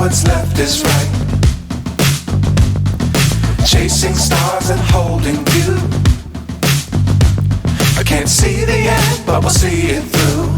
what's left is right. Chasing stars and holding you. I can't see the end, but we'll see it through.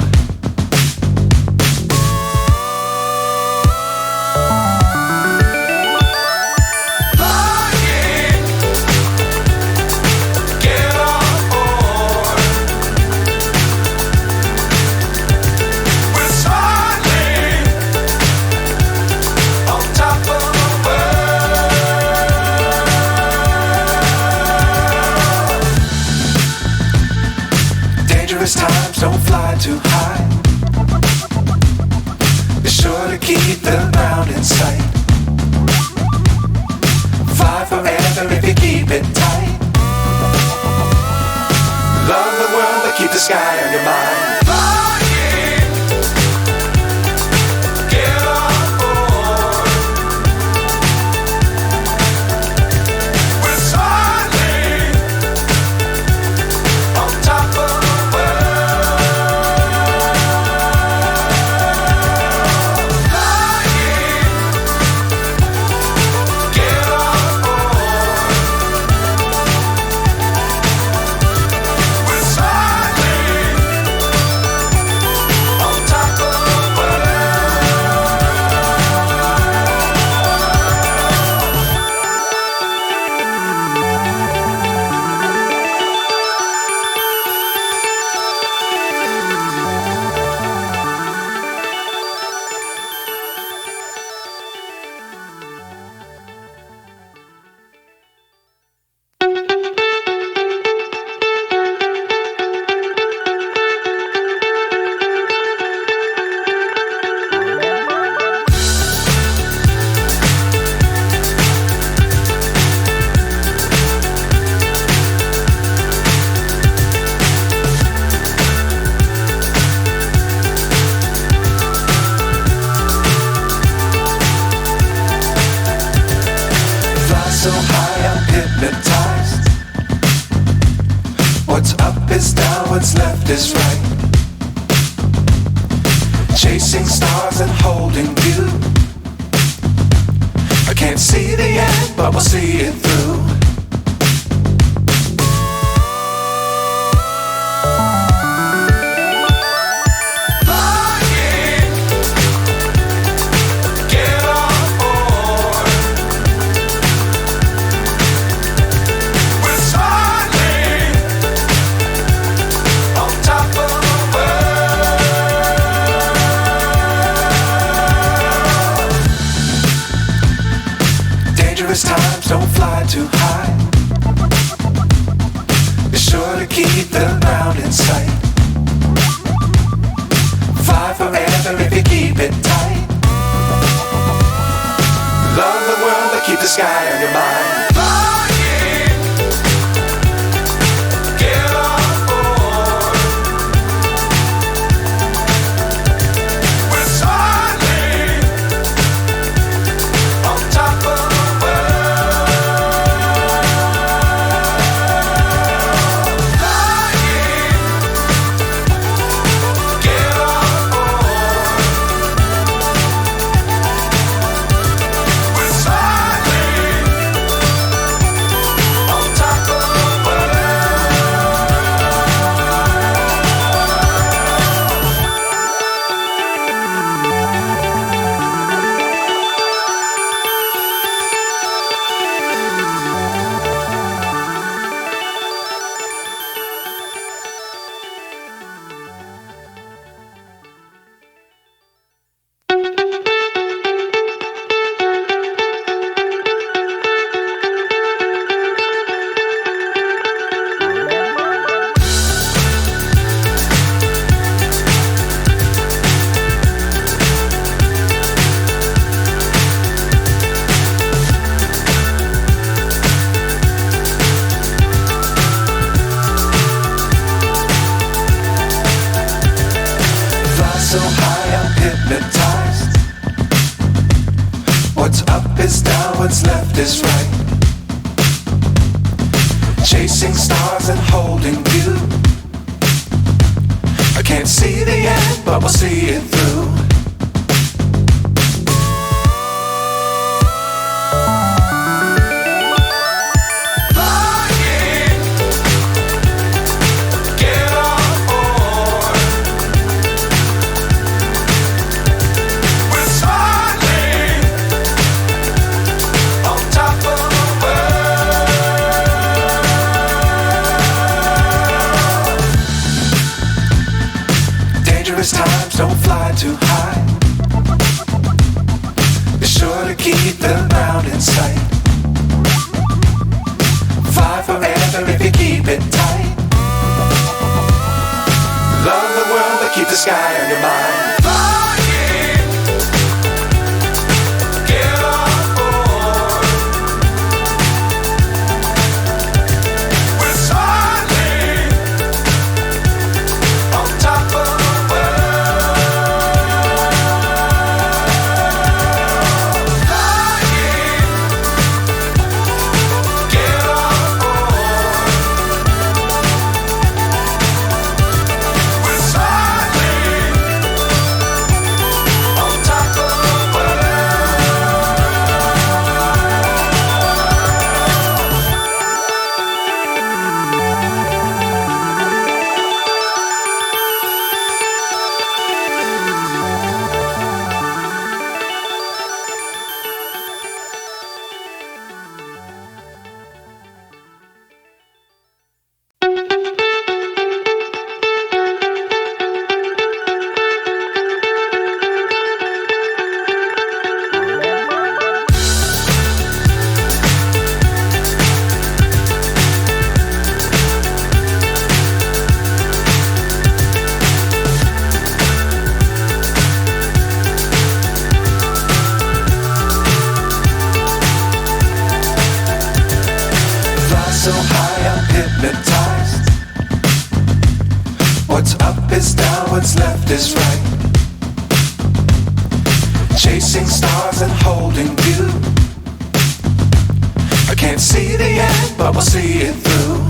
Times don't fly too high. Be sure to keep the ground in sight. Fly forever if you keep it tight. Love the world but keep the sky on your mind. So high I'm hypnotized. What's up is down, what's left is right. Chasing stars and holding you. I can't see the end, but we'll see it through. Times don't fly too high. Be sure to keep the ground in sight. Fly forever if you keep it tight. Love the world but keep the sky on your mind. So high I'm hypnotized. What's up is down, what's left is right. Chasing stars and holding you. I can't see the end, but we'll see it through. fly too high. Be sure to keep the ground in sight. Fly forever if you keep it tight. Love the world but keep the sky on your mind. Flying, get on board. We're soaring on top of the world. Flying, get on board. We're soaring on top of the world. Fly so high, I'm hypnotized. What's up is down, what's left is right. Chasing stars and holding you. I can't see the end, but we'll see it through.